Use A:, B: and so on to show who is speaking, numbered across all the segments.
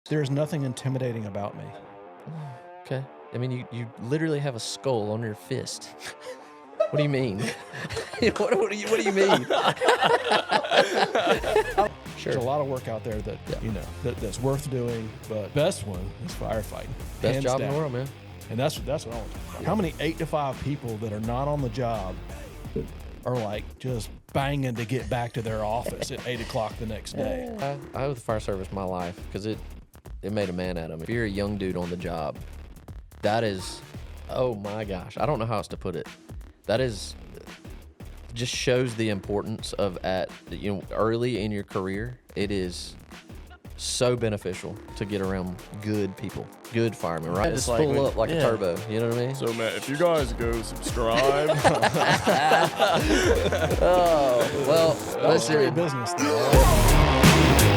A: There's nothing intimidating about me.
B: Okay. I mean, you literally have a skull on your fist. What do you mean? what do you mean?
A: There's a lot of work out there that that's worth doing, but best one is firefighting.
B: Best
A: Hands
B: job in
A: down.
B: the world, man.
A: And that's what I want to talk about. How many 8 to 5 people that are not on the job are like just banging to get back to their office at 8 o'clock the next day?
B: I owe the fire service my life because it made a man out of me. If you're a young dude on the job, that is, oh my gosh, I don't know how else to put it. That is, just shows the importance of early in your career. It is so beneficial to get around good people, good firemen, right? Just
C: like
B: pull up like a turbo, you know what I mean?
C: So, man, if you guys go subscribe.
B: Oh, well,
A: That's straight
B: listen.
A: business. Though.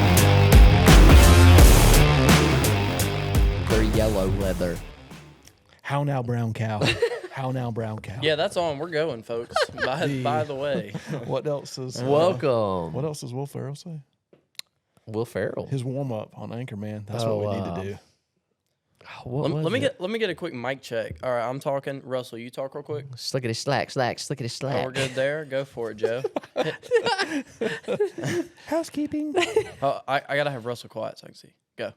B: They're yellow leather.
A: How now, brown cow? How now, brown cow?
D: Yeah, that's on. We're going, folks. By the way.
A: What else is
B: Welcome.
A: What else does Will Ferrell say?
B: Will Ferrell.
A: His warm up on Anchorman. That's what we need to do.
D: Let me get a quick mic check. All right, I'm talking. Russell, you talk real quick.
B: Slickety slack.
D: Oh, we're good there. Go for it, Joe.
A: Housekeeping.
D: Oh, I gotta have Russell quiet so I can see. Go.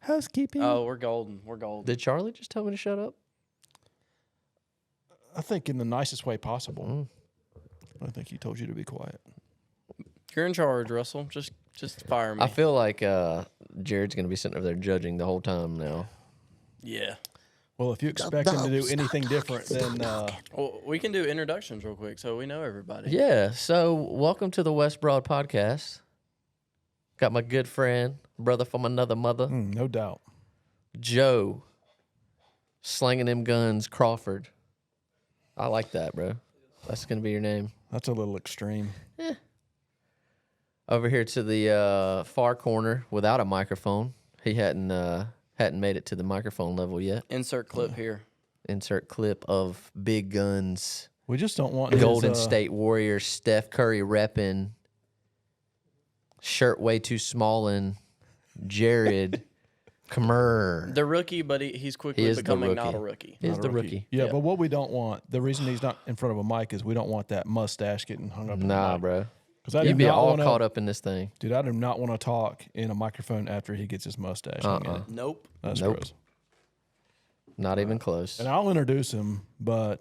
A: Housekeeping.
D: Oh, we're golden.
B: Did Charlie just tell me to shut up?
A: I think in the nicest way possible. I think he told you to be quiet.
D: You're in charge, Russell. Just fire me.
B: I feel like Jared's going to be sitting over there judging the whole time now.
D: Yeah.
A: Well, if you expect him to do anything different, then
D: Well, we can do introductions real quick so we know everybody.
B: Yeah, so welcome to the West Broad Podcast. Got my good friend, brother from another mother,
A: no doubt.
B: Joe, slanging them guns, Crawford. I like that, bro. That's going to be your name.
A: That's a little extreme.
B: Over here to the far corner without a microphone. He hadn't made it to the microphone level yet.
D: Insert clip here.
B: Insert clip of big guns.
A: We just don't want
B: Golden
A: his,
B: State Warriors, Steph Curry repping, shirt way too small, and Jared Kammer.
D: The rookie, but he's quickly becoming not a rookie.
B: He's the rookie.
A: Yeah, but what we don't want, the reason he's not in front of a mic is we don't want that mustache getting hung up.
B: Nah, bro.
A: Because
B: You'd be all caught up in this thing.
A: Dude, I do not want to talk in a microphone after he gets his mustache.
D: Nope.
A: That's
B: Nope.
A: gross.
B: Not even close.
A: And I'll introduce him, but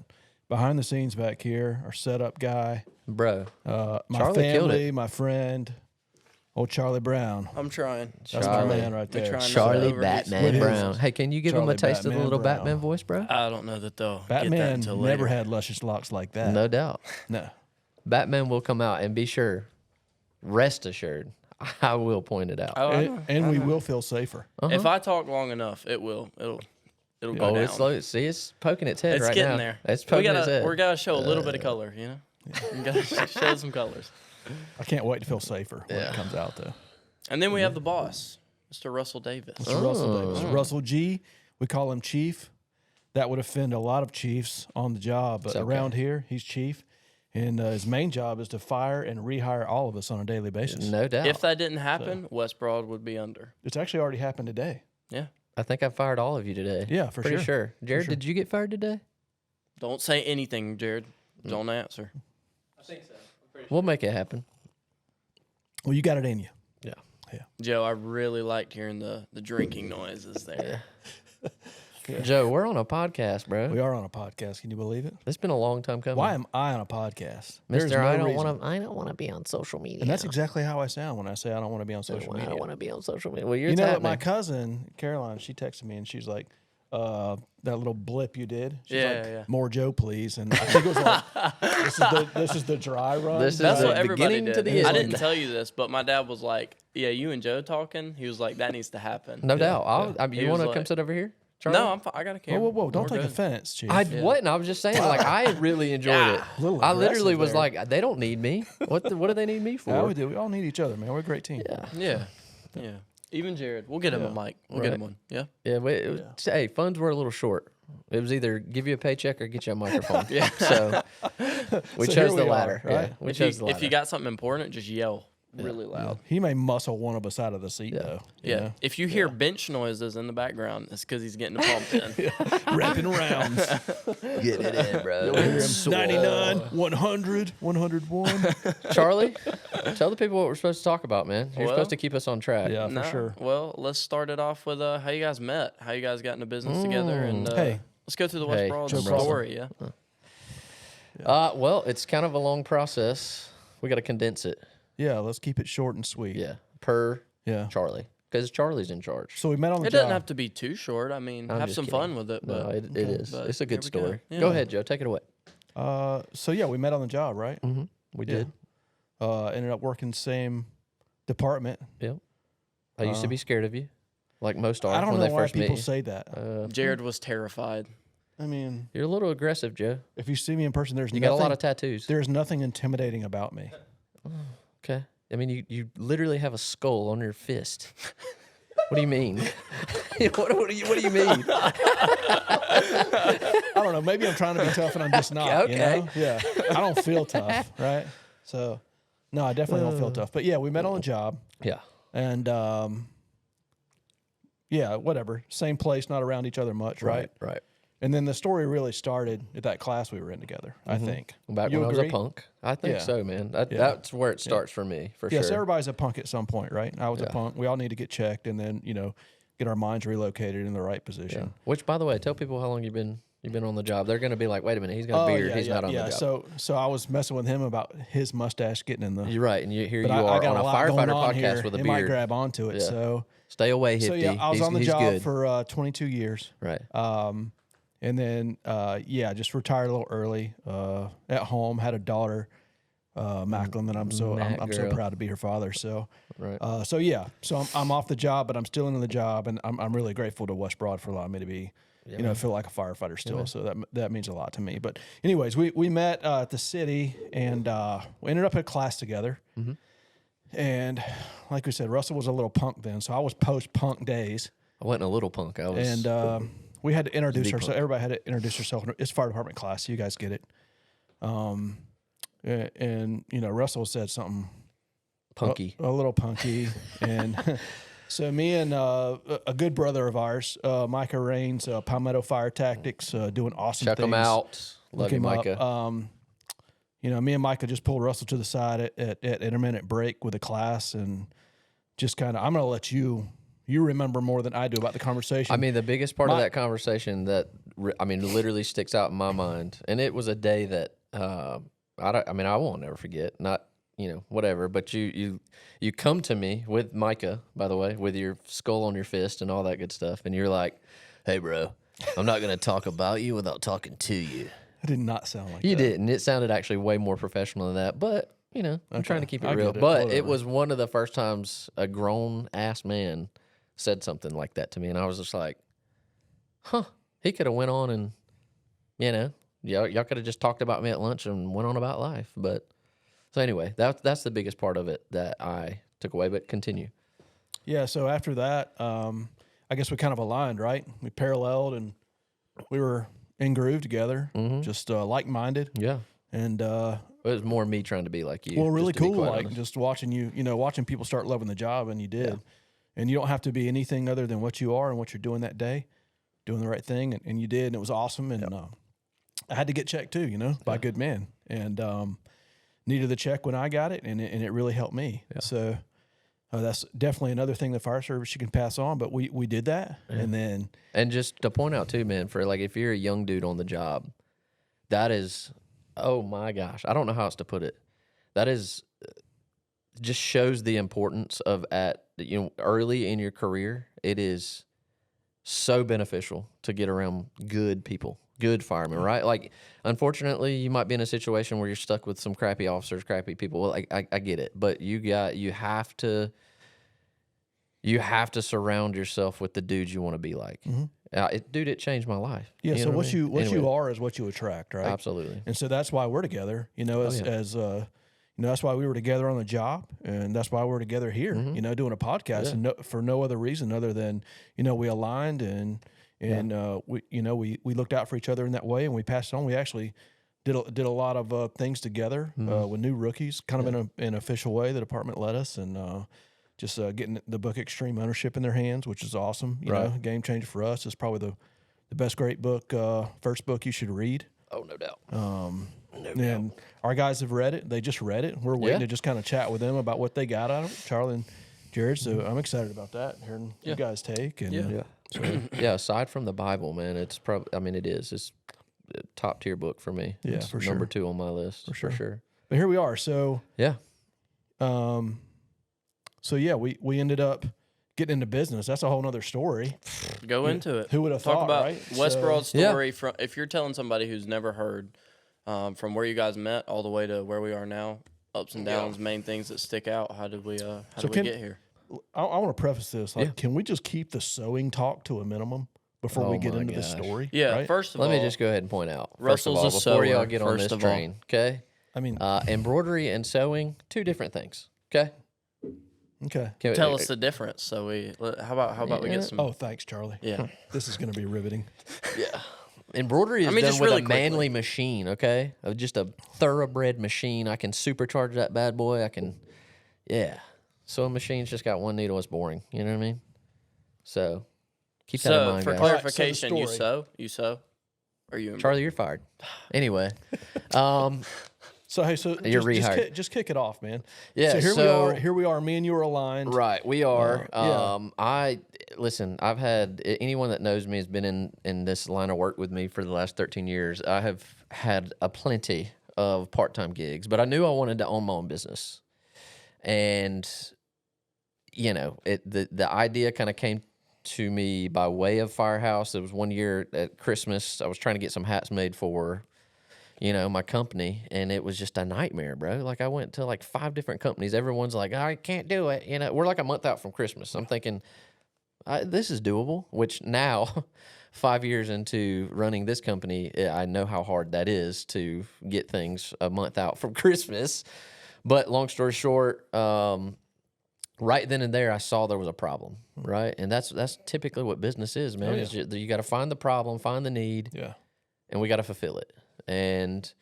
A: behind the scenes back here, our setup guy,
B: Bro.
A: my
B: Charlie killed
A: family, my friend, old Charlie Brown.
D: I'm trying.
A: That's my man right there.
D: trying to
B: Charlie
D: over-
B: Batman Brown. Hey, can you give him
A: Charlie
B: a taste of the
A: Batman
B: little
A: Brown.
B: Batman voice, bro?
D: I don't know that they'll get that
A: Batman
D: until
A: never
D: later.
A: had luscious locks like that.
B: No doubt.
A: No.
B: Batman will come out, and be sure, rest assured, I will point it out.
D: Oh, I know.
A: And we will feel safer.
D: If I talk long enough, it'll go
B: Oh,
D: down.
B: it's low. See, it's poking its head
D: It's
B: right
D: getting
B: now.
D: there.
B: It's poking its head.
D: We gotta show a little bit of color, you know. We gotta show some colors.
A: I can't wait to feel safer when
B: Yeah.
A: it comes out, though.
D: And then we have the boss, Mr. Russell Davis.
A: It's Russell Davis. Russell G. We call him Chief. That would offend a lot of chiefs on the job, but
B: okay.
A: around here, he's Chief. And his main job is to fire and rehire all of us on a daily basis.
B: No doubt.
D: If that didn't happen, West Broad would be under.
A: It's actually already happened today.
D: Yeah.
B: I think I fired all of you today.
A: Yeah, for
B: Pretty
A: sure.
B: sure. Jared,
A: sure.
B: did you get fired today?
D: Don't say anything, Jared. Don't answer.
B: We'll make it happen.
A: Well, you got it in you.
B: Yeah.
D: Joe, I really liked hearing the drinking noises there.
B: Joe, we're on a podcast, bro.
A: We are on a podcast. Can you believe it?
B: It's been a long time coming.
A: Why am I on a podcast? There's
B: Mister,
A: no
B: I don't
A: reason.
B: want to. I don't want to be on social media.
A: And that's exactly how I sound when I say I don't want to be on social
B: I
A: media.
B: don't want to be on social media. Well, you're
A: You know,
B: happening.
A: my cousin, Caroline, she texted me and she's like, that little blip you did. She's
D: Yeah,
A: like,
D: yeah.
A: more Joe, please. And I think it was like, this is the dry run.
B: This is
D: That's
B: the
D: what everybody
B: beginning
D: did.
B: to the
D: I
B: end.
D: didn't tell you this, but my dad was like, "Yeah, you and Joe talking." He was like, "That needs to happen."
B: No doubt.
D: He
B: You want
D: was
B: to come
D: like-
B: sit over here? Charlie?
D: No, I'm fine. I got a camera.
A: Whoa. Don't
D: We're
A: take
D: good.
A: offense, Chief.
B: I wasn't. I was just saying, like, I really enjoyed it.
A: A little
B: I literally
A: aggressive
B: was
A: there.
B: like, they don't need me. What do they need me for?
A: Yeah, we do. We all need each other, man. We're a great team.
D: Yeah. Even Jared. We'll get him a mic. We'll get him one. Yeah.
B: Yeah, hey, funds were a little short. It was either give you a paycheck or get you a microphone. Yeah. So we
A: So
B: chose
A: here
B: the
A: we
B: latter.
A: are, right?
B: Yeah, we chose the latter.
D: If you got something important, just yell. really loud.
A: He may muscle one of us out of the seat though. you
D: Yeah.
A: know?
D: If you hear bench noises in the background, it's because he's getting the pump in.
A: Wrapping rounds.
B: Get it in, bro.
A: 99, 100, 101.
B: Charlie, tell the people what we're supposed to talk about, man. You're
D: Well,
B: supposed to keep us on track.
A: Yeah, for sure.
D: Well, let's start it off with how you guys met, how you guys got into business together, and
A: Hey.
D: let's go through the West Broad
A: Joe Broad.
D: story. Yeah.
B: Well, it's kind of a long process. We got to condense it.
A: Yeah, let's keep it short and sweet.
B: Yeah. Per
A: Yeah.
B: Charlie. Because Charlie's in charge.
A: So we met on the
D: It
A: job.
D: doesn't have to be too short. I mean,
B: I'm
D: have
B: just
D: some
B: kidding.
D: fun with it. But
B: No, it is.
D: but
B: It's a good
D: here we go.
B: story.
D: Yeah.
B: Go ahead, Joe. Take it away.
A: So yeah, we met on the job, right?
B: Mm-hmm. We did.
A: Ended up working the same department.
B: Yep. I used to be scared of you, like most are
A: I don't
B: when
A: know
B: they
A: why
B: first meet
A: people
B: you.
A: say that.
D: Jared was terrified.
A: I mean,
B: You're a little aggressive, Joe.
A: if you see me in person, there's
B: You
A: nothing,
B: got a lot of tattoos.
A: there's nothing intimidating about me.
B: Okay. I mean, you literally have a skull on your fist. What do you mean? what do you mean?
A: I don't know. Maybe I'm trying to be tough and I'm just not.
B: Okay.
A: You know? Yeah. I don't feel tough, right? So, no, I definitely don't feel tough. But yeah, we met on the job,
B: Yeah.
A: and yeah, whatever. Same place, not around each other much, right?
B: Right.
A: And then the story really started at that class we were in together, I think.
B: Back
A: You
B: when I was a
A: agree?
B: punk. I think
A: Yeah.
B: so, man.
A: Yeah.
B: That's where it starts for me, for
A: Yes,
B: sure.
A: everybody's a punk at some point, right? I was a
B: Yeah.
A: punk. We all need to get checked and then, get our minds relocated in the right position.
B: Yeah. Which, by the way, tell people how long you've been on the job. They're going to be like, wait a minute, he's got a beard. He's not on the job.
A: So I was messing with him about his mustache getting in the.
B: You're right, and here
A: But
B: you
A: I
B: are
A: got
B: on a
A: lot going
B: Firefighter
A: on
B: podcast
A: here.
B: with a
A: It
B: beard.
A: might grab onto it.
B: Yeah.
A: So
B: Stay away, hippie.
A: yeah, I was
B: he's,
A: on the
B: he's
A: job
B: good.
A: for 22 years.
B: Right.
A: And then, just retired a little early. At home, had a daughter, Macklin, that I'm so
B: girl.
A: proud to be her father. So,
B: Right.
A: so I'm off the job, but I'm still in the job, and I'm really grateful to West Broad for allowing me to be, feel like a firefighter still. So that means a lot to me. But anyways, we met at the city, and we ended up at class together.
B: Mm-hmm.
A: And like we said, Russell was a little punk then, so I was post punk days.
B: I wasn't a little punk. I was.
A: And we had to introduce
B: big
A: ourselves.
B: punk.
A: Everybody had to introduce herself. It's fire department class. You guys get it. And Russell said something
B: punky.
A: a little punky, and so me and a good brother of ours, Micah Rains, Palmetto Fire Tactics, doing awesome
B: Check
A: things.
B: them out. Love you,
A: him up.
B: Micah.
A: Me and Micah just pulled Russell to the side at intermittent break with the class, and just kind of, I'm going to let you remember more than I do about the conversation.
B: I mean, the biggest part of that conversation that literally sticks out in my mind, and it was a day that I won't never forget. Not whatever, but you come to me with Micah, by the way, with your skull on your fist and all that good stuff, and you're like, "Hey, bro, I'm not gonna talk about you without talking to you."
A: it did not sound like
B: You
A: that.
B: didn't. It sounded actually way more professional than that, but I'm trying to keep it
A: I
B: real.
A: get it.
B: But it
A: Whatever.
B: was one of the first times a grown ass man said something like that to me, and I was just like, "Huh." He could have went on and, y'all could have just talked about me at lunch and went on about life. But so anyway, that's the biggest part of it that I took away. But continue.
A: Yeah, so after that, I guess we kind of aligned, right? We paralleled, and we were in groove together, just like-minded.
B: Yeah,
A: And
B: it was more me trying to be like you.
A: really
B: just to be
A: cool,
B: quite
A: like
B: honest.
A: just watching you, watching people start loving the job, and you did. And you don't have to be anything other than what you are and what you're doing that day, doing the right thing, and you did, and it was awesome. And I had to get checked too, by good men, and needed the check when I got it, and it really helped me.
B: Yeah.
A: So that's definitely another thing the fire service you can pass on. But we did that, and then
B: just to point out too, man, for like if you're a young dude on the job, that is, oh my gosh, I don't know how else to put it. That is just shows the importance of early in your career. It is so beneficial to get around good people, good firemen, right? Like, unfortunately, you might be in a situation where you're stuck with some crappy officers, crappy people. Well, I get it, but you have to surround yourself with the dudes you want to be like. It changed my life.
A: yeah.
B: You
A: So
B: know
A: what you
B: Anyway,
A: you are is what you attract, right?
B: absolutely.
A: And so that's why we're together, that's why we were together on the job, and that's why we're together here, doing a podcast, and for no other reason other than, we aligned and we looked out for each other in that way, and we passed it on. We actually, did a lot of things together with new rookies, kind of in an official way. The department let us, and just getting the book Extreme Ownership in their hands, which is awesome. You know, game changer for us. It's probably the best great book, first book you should read.
B: Oh, no doubt.
A: And our guys have read it. They just read it. We're waiting to just kind of chat with them about what they got out of it, Charlie and Jared. So I'm excited about that, hearing you guys take. And
B: So, aside from the Bible, man, it's probably, I mean, it's a top tier book for me.
A: Yeah,
B: it's
A: for sure.
B: number 2 on my list. For sure.
A: But here we are. So,
B: yeah.
A: We ended up getting into business. That's a whole nother story.
D: Go into it.
A: Who would have
D: Talk
A: thought,
D: about
A: right?
D: Westbroad's story. From if you're telling somebody who's never heard, from where you guys met all the way to where we are now, ups and downs, main things that stick out. How did we get here?
A: I want to preface this. Can we just keep the sewing talk to a minimum before we get into the story?
D: Yeah.
A: right?
D: First of all,
B: Let me just go ahead and point out.
D: Russell's a
B: before y'all
D: sewer,
B: get on this train, okay?
A: I mean,
B: embroidery and sewing, 2 different things, okay?
A: okay.
D: tell us the difference. So how about we get some?
A: Oh, thanks, Charlie.
D: Yeah.
A: This is going to be riveting.
B: Yeah. Embroidery is done
D: just
B: with
D: really
B: a manly machine, okay? Just a thoroughbred machine. I can supercharge that bad boy. Sewing machine's just got one needle. It's boring. You know what I mean? So keep that in mind,
D: for
B: guys.
D: clarification,
A: All right,
D: you sew, or you
B: Charlie, you're fired. Anyway,
A: So hey,
B: You're rehired.
A: just kick it off, man.
B: Yeah,
A: so here we are. Me and you are aligned.
B: right? We are.
A: yeah.
B: Listen. I've had anyone that knows me has been in this line of work with me for the last 13 years. I have had a plenty of part-time gigs, but I knew I wanted to own my own business, and the idea kind of came to me by way of Firehouse. It was one year at Christmas. I was trying to get some hats made for my company, and it was just a nightmare, bro. Like, I went to like 5 different companies. Everyone's like, I can't do it. We're like a month out from Christmas. I'm thinking, this is doable, which now, 5 years into running this company, I know how hard that is to get things a month out from Christmas. But long story short, right then and there, I saw there was a problem, right? And that's typically what business is, man. Is you got to find the problem, find the need, and we got to fulfill it. And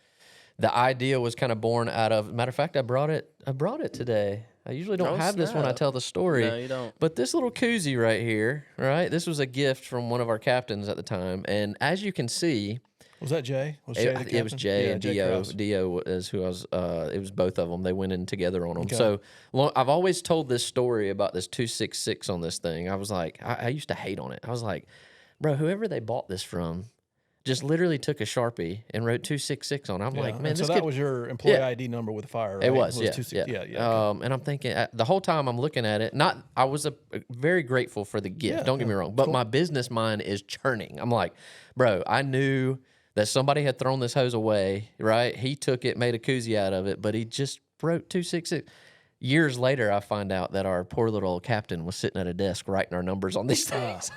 B: the idea was kind of born out of. Matter of fact, I brought it today. I usually don't have this when I tell the story.
D: No, you don't.
B: But this little koozie right here, right? This was a gift from one of our captains at the time, and as you can see.
A: Was that Jay? Was Jay the captain?
B: It was Jay and Dio.
A: Krause.
B: Dio is who I was. It was both of them. They went in together on them. Okay. So I've always told this story about this 266 on this thing. I was like, I used to hate on it. I was like, bro, whoever they bought this from just literally took a Sharpie and wrote 266 on it. I'm like, man,
A: so that was your employee ID number with Fire, right?
B: It was,
A: yeah.
B: Okay. And I'm thinking, the whole time I'm looking at it, I was very grateful for the gift. Don't get me wrong, but my business mind is churning. I'm like, bro, I knew that somebody had thrown this hose away, right? He took it, made a koozie out of it, but he just wrote 266. Years later, I find out that our poor little captain was sitting at a desk writing our numbers on these things.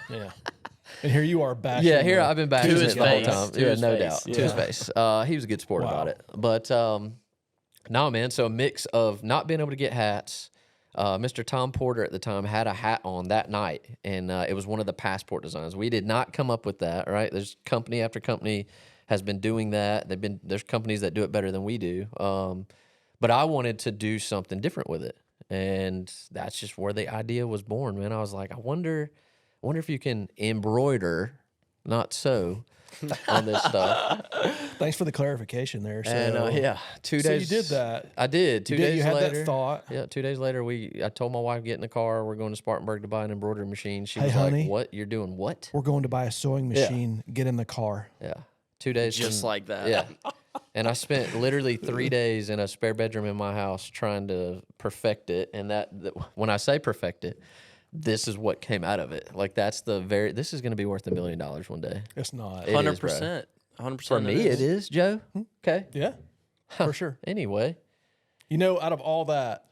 A: And here you are bashing.
B: Yeah, here I've been bashing it the whole time. Yeah, no doubt.
A: Yeah.
B: To his face. He was a good sport about it. But no, man, so a mix of not being able to get hats. Mr. Tom Porter at the time had a hat on that night, and it was one of the passport designs. We did not come up with that, right? There's company after company has been doing that. There's companies that do it better than we do. But I wanted to do something different with it, and that's just where the idea was born, man. I was like, I wonder if you can embroider, not sew, on this stuff.
A: Thanks for the clarification there. So,
B: and 2 days.
A: So you did that.
B: I did. 2 days
A: you had
B: later.
A: that thought.
B: Yeah, 2 days later, I told my wife, get in the car. We're going to Spartanburg to buy an embroidery machine. She was
A: honey,
B: like, what? You're doing what?
A: We're going to buy a sewing machine. Get in the car.
B: Yeah. 2 days.
D: Just like that.
B: Yeah. And I spent literally 3 days in a spare bedroom in my house trying to perfect it. And that when I say perfect it, this is what came out of it. Like, this is going to be worth $1 million one day.
A: It's not.
D: 100%. 100%.
B: For me, it is, Joe. Okay.
A: Yeah, for sure.
B: Anyway.
A: Out of all that,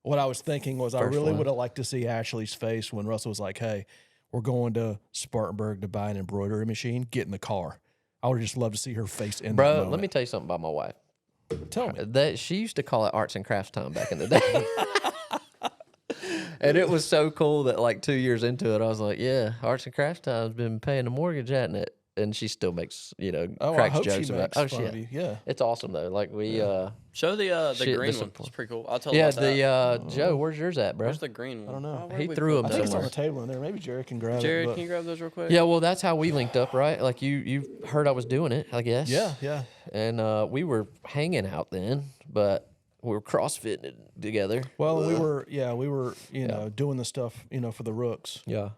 A: what I was thinking was I really
B: one.
A: would have liked to see Ashley's face when Russell was like, hey, we're going to Spartanburg to buy an embroidery machine. Get in the car. I would have just loved to see her face in that
B: Bro,
A: moment.
B: let me tell you something about my wife.
A: Tell me.
B: She used to call it arts and crafts time back in the day. And it was so cool that like 2 years into it, I was like, yeah, arts and crafts time's been paying the mortgage, hasn't it? and she still makes
A: Oh, I
B: cracks
A: hope
B: jokes
A: she
B: about.
A: makes
B: Oh,
A: fun of you. Yeah.
B: It's awesome though. Like we
D: Show the
B: Shit,
D: green
B: this
D: one.
B: is-
D: It's pretty cool. I'll tell
B: yeah
D: about that.
B: Joe, where's yours at, bro?
D: Where's the green one?
A: I don't know.
D: where'd
B: He
D: we
B: threw
D: put
B: 'em
A: I think it's
B: somewhere.
A: on the table in there. Maybe Jared can grab
D: Jared,
A: it.
D: can you grab those real quick?
B: Yeah, well, that's how we linked up, right? Like you heard I was doing it, I guess.
A: Yeah.
B: And we were hanging out then, but we were CrossFitting it together.
A: Well, we were, you know, doing the stuff, for the rooks.
B: Yeah.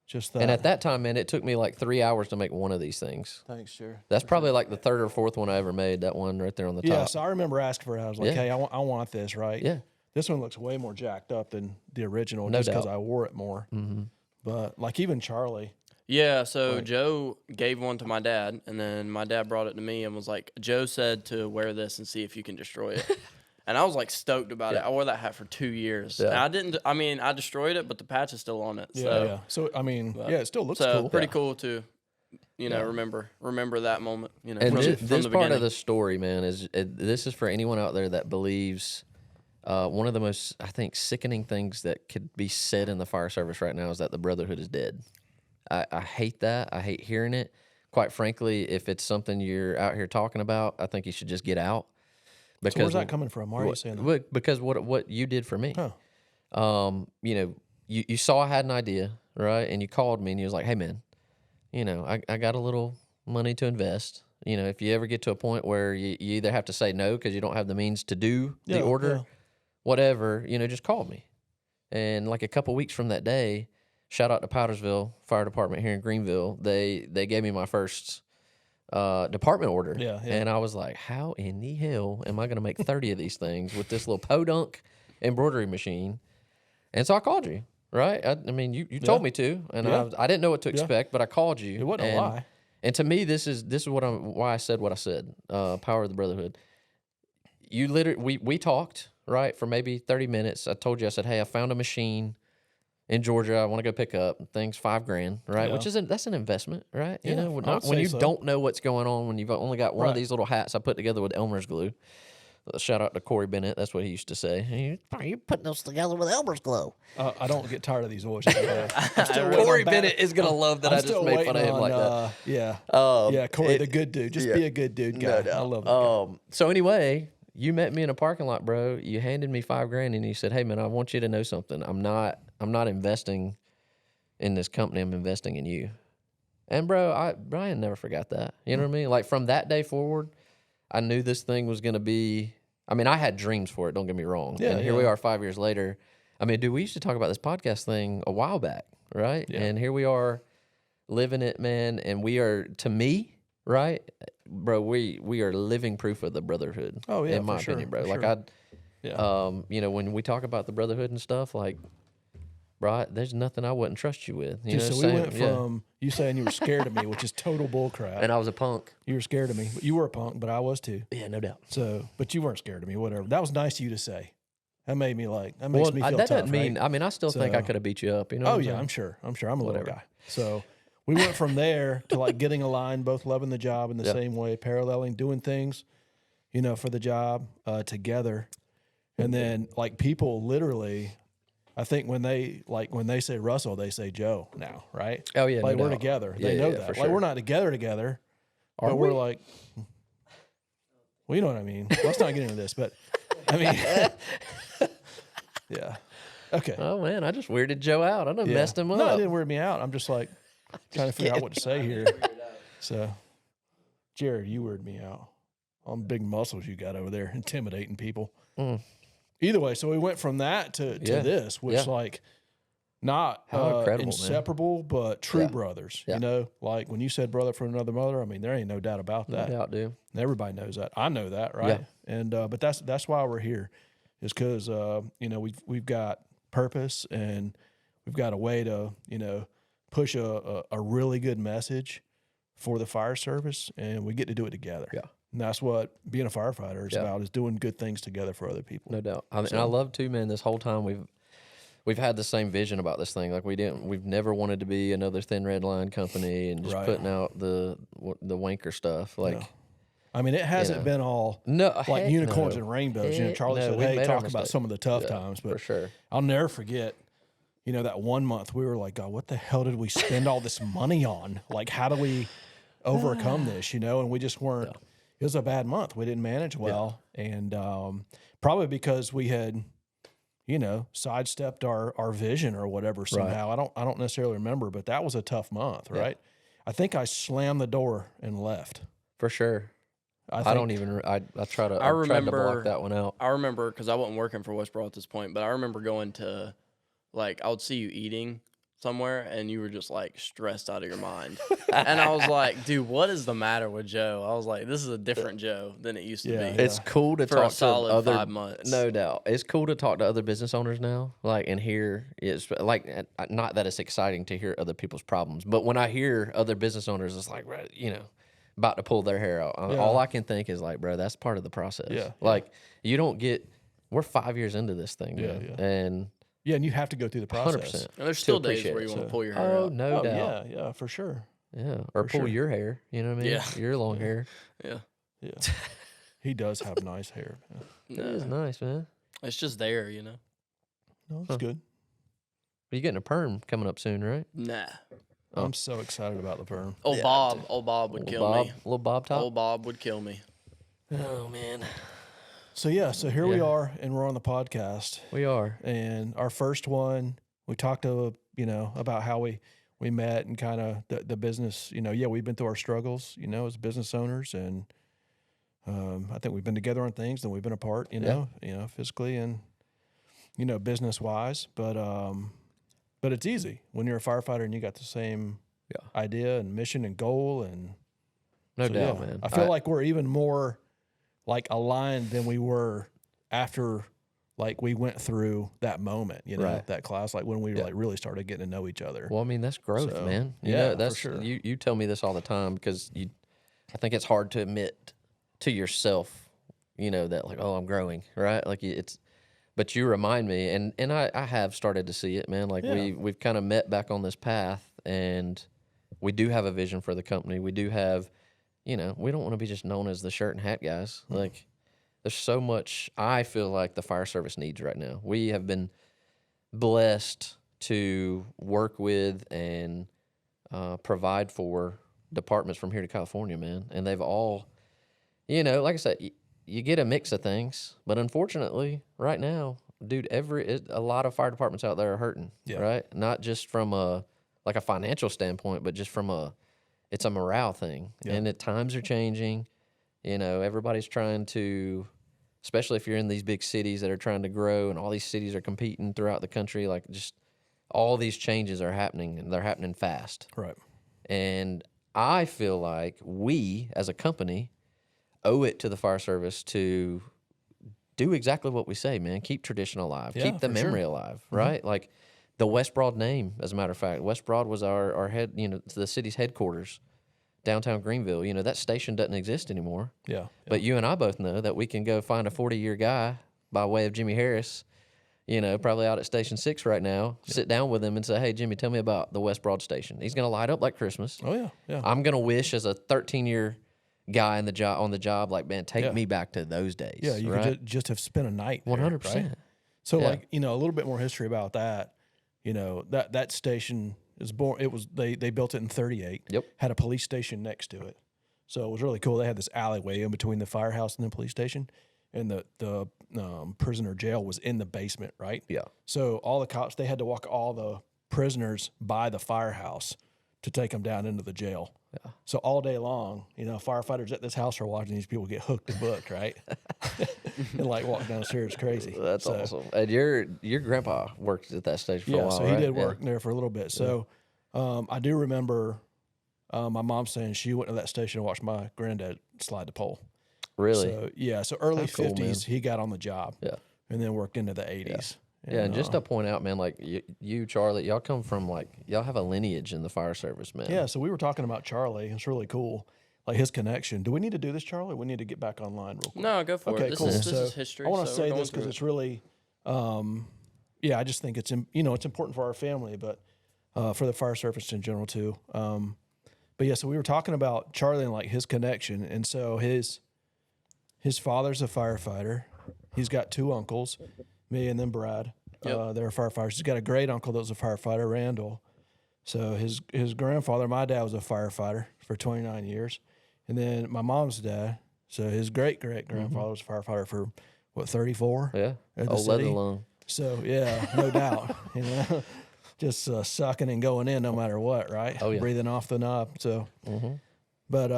A: Just that.
B: And at that time, man, it took me like 3 hours to make one of these things.
A: Thanks, Jared.
B: That's probably like the third or fourth one I ever made. That one right there on the
A: Yeah,
B: top.
A: so I remember asking for it. I was like,
B: Yeah.
A: hey, I want this, right?
B: Yeah.
A: This one looks way more jacked up than the original
B: No
A: just because
B: doubt.
A: I wore it more. Mm-hmm. But like even Charlie.
D: Yeah, so Joe gave one to my dad, and then my dad brought it to me and was like, Joe said to wear this and see if you can destroy it. And I was like stoked about it. I wore that hat for 2 years.
B: Yeah.
D: And I destroyed it, but the patch is still on it.
A: Yeah,
D: So,
A: yeah. So, I mean, it still looks
D: so
A: cool.
D: pretty cool to, remember that moment,
B: And
D: from,
B: this
D: from
B: part
D: the
B: of
D: beginning.
B: the story, man, this is for anyone out there that believes one of the most, I think, sickening things that could be said in the fire service right now is that the brotherhood is dead. I hate that. I hate hearing it. Quite frankly, if it's something you're out here talking about, I think you should just get out. Because
A: So where's that coming from? Why are you saying that?
B: Because what you did for me.
A: Huh.
B: You saw I had an idea, right? And you called me and you was like, hey, man, I got a little money to invest. If you ever get to a point where you either have to say no because you don't have the means to do the order, whatever, just call me. And like a couple weeks from that day, shout out to Powdersville Fire Department here in Greenville. They gave me my first department order.
A: Yeah.
B: And I was like, how in the hell am I going to make 30 of these things with this little podunk embroidery machine? And so I called you, right? I mean, you told me to, and I didn't know what to expect, but I called you.
A: It wasn't a lie.
B: And to me, this is why I said what I said. Power of the brotherhood. You literally, we talked, right, for maybe 30 minutes. I told you, I said, hey, I found a machine in Georgia. I want to go pick up things, $5,000, right?
A: Yeah.
B: Which that's an investment, right?
A: Yeah, I would
B: when
A: say
B: you
A: so.
B: don't know what's going on, when you've only got one of
A: Right.
B: these little hats I put together with Elmer's glue. Shout out to Corey Bennett. That's what he used to say. You're putting those together with Elmer's glue.
A: I don't get tired of these voices. I'm still waiting
B: Corey
A: on Bat-
B: Bennett is gonna love that
A: I'm
B: I just
A: still
B: made fun of
A: waiting
B: him like
A: on,
B: that.
A: Yeah, Corey, the good dude. Just be a good dude, guy. I love that guy.
B: So anyway, you met me in a parking lot, bro. You handed me $5,000 and you said, hey man, I want you to know something. I'm not investing in this company. I'm investing in you. And bro, Brian never forgot that. You know what I mean? Like from that day forward, I knew this thing was going to be, I mean, I had dreams for it. Don't get me wrong.
A: Yeah,
B: and here we are 5 years later. I mean, dude, we used to talk about this podcast thing a while back, right?
A: Yeah.
B: And here we are living it, man. And we are, to me, right, bro, we are living proof of the brotherhood.
A: Oh, yeah,
B: in my
A: for sure,
B: opinion, bro.
A: for
B: Like
A: sure. Yeah.
B: when we talk about the brotherhood and stuff, like, bro, there's nothing I wouldn't trust you with. You know,
A: So we
B: same-
A: went
B: yeah.
A: from you saying you were scared of me, which is total bullcrap.
B: And I was a punk.
A: You were scared of me. You were a punk, but I was too.
B: Yeah, no doubt.
A: So, but you weren't scared of me. Whatever. That was nice of you to say. That made me that makes me feel
B: that
A: tough.
B: doesn't mean.
A: right?
B: I mean, I still think I
A: So-
B: could have beat you up. You know?
A: Oh
B: what I'm
A: yeah,
B: saying?
A: I'm sure. I'm a little
B: Whatever.
A: guy. So we went from there to like getting aligned, both loving the job in the
B: Yeah.
A: same way, paralleling, doing things, for the job together, and then like people literally, I think when they say Russell, they say Joe now, right?
B: Oh yeah,
A: Like
B: no
A: we're
B: doubt.
A: together.
B: Yeah,
A: They know
B: yeah,
A: that.
B: for
A: Like
B: sure.
A: we're not together,
B: Are
A: but we're
B: we?
A: like, well, you know what I mean. Let's not get into this, but I mean, yeah. Okay.
B: Oh man, I just weirded Joe out. I done
A: Yeah.
B: messed him up.
A: No, it didn't weird me out. I'm just like trying to figure out what to say here. So, Jared, you weirded me out on big muscles you got over there, intimidating people. Either way, so we went from that to
B: Yeah.
A: this, which
B: Yeah.
A: like not
B: How incredible, man.
A: inseparable, but true
B: Yeah.
A: brothers.
B: Yeah.
A: Like when you said brother from another mother, I mean, there ain't no doubt about
B: No
A: that.
B: doubt, dude.
A: Everybody knows that. I know that, right?
B: Yeah.
A: And but that's why we're here, is because we've got purpose and we've got a way to push a really good message for the fire service, and we get to do it together.
B: Yeah.
A: And that's what being a firefighter is
B: Yeah.
A: about, is doing good things together for other people.
B: No doubt. And I love too, man. This whole time we've had the same vision about this thing. Like we've never wanted to be another thin red line company and just
A: Right.
B: putting out the wanker stuff. Like
A: Yeah. I mean, it hasn't been all
B: no,
A: like
B: heck
A: unicorns
B: no.
A: and rainbows.
B: Heck
A: Charlie
B: no,
A: said,
B: we've
A: hey,
B: made our
A: talk about
B: mistakes.
A: some of the tough
B: Yeah,
A: times,
B: for
A: but
B: sure.
A: I'll never forget, that 1 month we were like, God, what the hell did we spend all this money on? Like, how do we overcome this, and we just weren't. It was a bad month. We didn't manage well, and probably because we had, sidestepped our vision or whatever somehow. I don't necessarily remember, but that was a tough month, right? I think I slammed the door and left.
B: For sure. I try to block that one out.
D: I remember because I wasn't working for West Broad at this point, but I remember going to, I would see you eating somewhere and you were just stressed out of your mind. And I was like, dude, what is the matter with Joe? I was like, this is a different Joe than it used to be.
B: It's cool to
D: for
B: talk
D: a solid
B: to other
D: 5 months.
B: No doubt. It's cool to talk to other business owners now. And hear it's not that it's exciting to hear other people's problems, but when I hear other business owners, it's about to pull their hair out. All I can think is bro, that's part of the process. Yeah. You don't get. We're 5 years into this thing, man. And
A: and you have to go through the process.
B: 100%.
D: And there's still days where you want to pull your hair out.
B: No doubt.
A: Yeah, for sure.
B: Yeah, or pull your hair. You know what I mean?
D: Yeah.
B: Your long hair.
D: Yeah.
A: He does have nice hair.
B: It is nice, man.
D: It's just there,
A: No, it's good.
B: You're getting a perm coming up soon, right?
D: Nah.
A: I'm so excited about the perm.
D: Old Bob would kill me.
B: Little Bob top.
D: Old Bob would kill me.
B: Oh man.
A: So here we are, and we're on the podcast.
B: We are.
A: And our first one, we talked about how we met and kind of the business. We've been through our struggles, as business owners, and I think we've been together on things, and we've been apart, physically and business wise. But it's easy when you're a firefighter and you got the same idea and mission and goal, and
B: no doubt, man.
A: I feel like we're even more aligned than we were after we went through that moment, that class, when we really started getting to know each other.
B: Well, I mean, that's growth, man. That's for sure. You tell me this all the time because I think it's hard to admit to yourself, that I'm growing, right? But you remind me, and I have started to see it, man. We've kind of met back on this path, and we do have a vision for the company. We do have, we don't want to be just known as the shirt and hat guys. There's so much I feel like the fire service needs right now. We have been blessed to work with and provide for departments from here to California, man. And they've all, like I said, you get a mix of things. But unfortunately, right now, dude, a lot of fire departments out there are hurting, right? Not just from a financial standpoint, but just from it's a morale thing. Yeah. And times are changing. Everybody's trying to, especially if you're in these big cities that are trying to grow, and all these cities are competing throughout the country, just all these changes are happening, and they're happening fast.
A: Right.
B: And I feel like we, as a company, owe it to the fire service to do exactly what we say, man. Keep tradition alive. Keep the memory alive, right? Mm-hmm. The West Broad name, as a matter of fact. West Broad was our head, the city's headquarters, downtown Greenville. That station doesn't exist anymore. Yeah. But you and I both know that we can go find a 40-year guy by way of Jimmy Harris, probably out at Station 6 right now, sit down with him and say, hey, Jimmy, tell me about the West Broad station. He's going to light up like Christmas.
A: Oh, yeah. Yeah.
B: I'm going to wish as a 13-year guy on the job, man, take me back to those days.
A: Yeah, you could just have spent a night there,
B: 100%.
A: Right? So, a little bit more history about that. That station is born. It was they built it in '38.
B: Yep.
A: Had a police station next to it, so it was really cool. They had this alleyway in between the firehouse and the police station, and the prisoner jail was in the basement, right?
B: Yeah.
A: So all the cops, they had to walk all the prisoners by the firehouse to take them down into the jail. Yeah. So all day long, firefighters at this house are watching these people get hooked and booked, right? And walk downstairs crazy.
B: That's awesome. And your grandpa worked at that station for a while,
A: so he did work there for a little bit. So I do remember my mom saying she went to that station and watched my granddad slide the pole.
B: Really?
A: So early 50s, he got on the job. Yeah. And then worked into the 80s.
B: Yeah, and just to point out, man, you, Charlie, y'all come from, y'all have a lineage in the fire service, man.
A: Yeah, so we were talking about Charlie. It's really cool, his connection. Do we need to do this, Charlie? We need to get back online real quick.
D: No, go for it.
A: Cool.
D: This is history.
A: I want to say this because it's really, I just think it's important for our family, but for the fire service in general too. So we were talking about Charlie and his connection, and so his father's a firefighter. He's got two uncles, me and then Brad. They're firefighters. He's got a great uncle that was a firefighter, Randall. So his grandfather, my dad was a firefighter for 29 years. And then my mom's dad, so his great-great-grandfather was a firefighter for, 34?
B: Yeah.
A: At the
B: Old leather
A: city.
B: lung.
A: So, yeah, no doubt. Just sucking and going in no matter what, right?
B: Oh, yeah.
A: Breathing off the knob. So, but,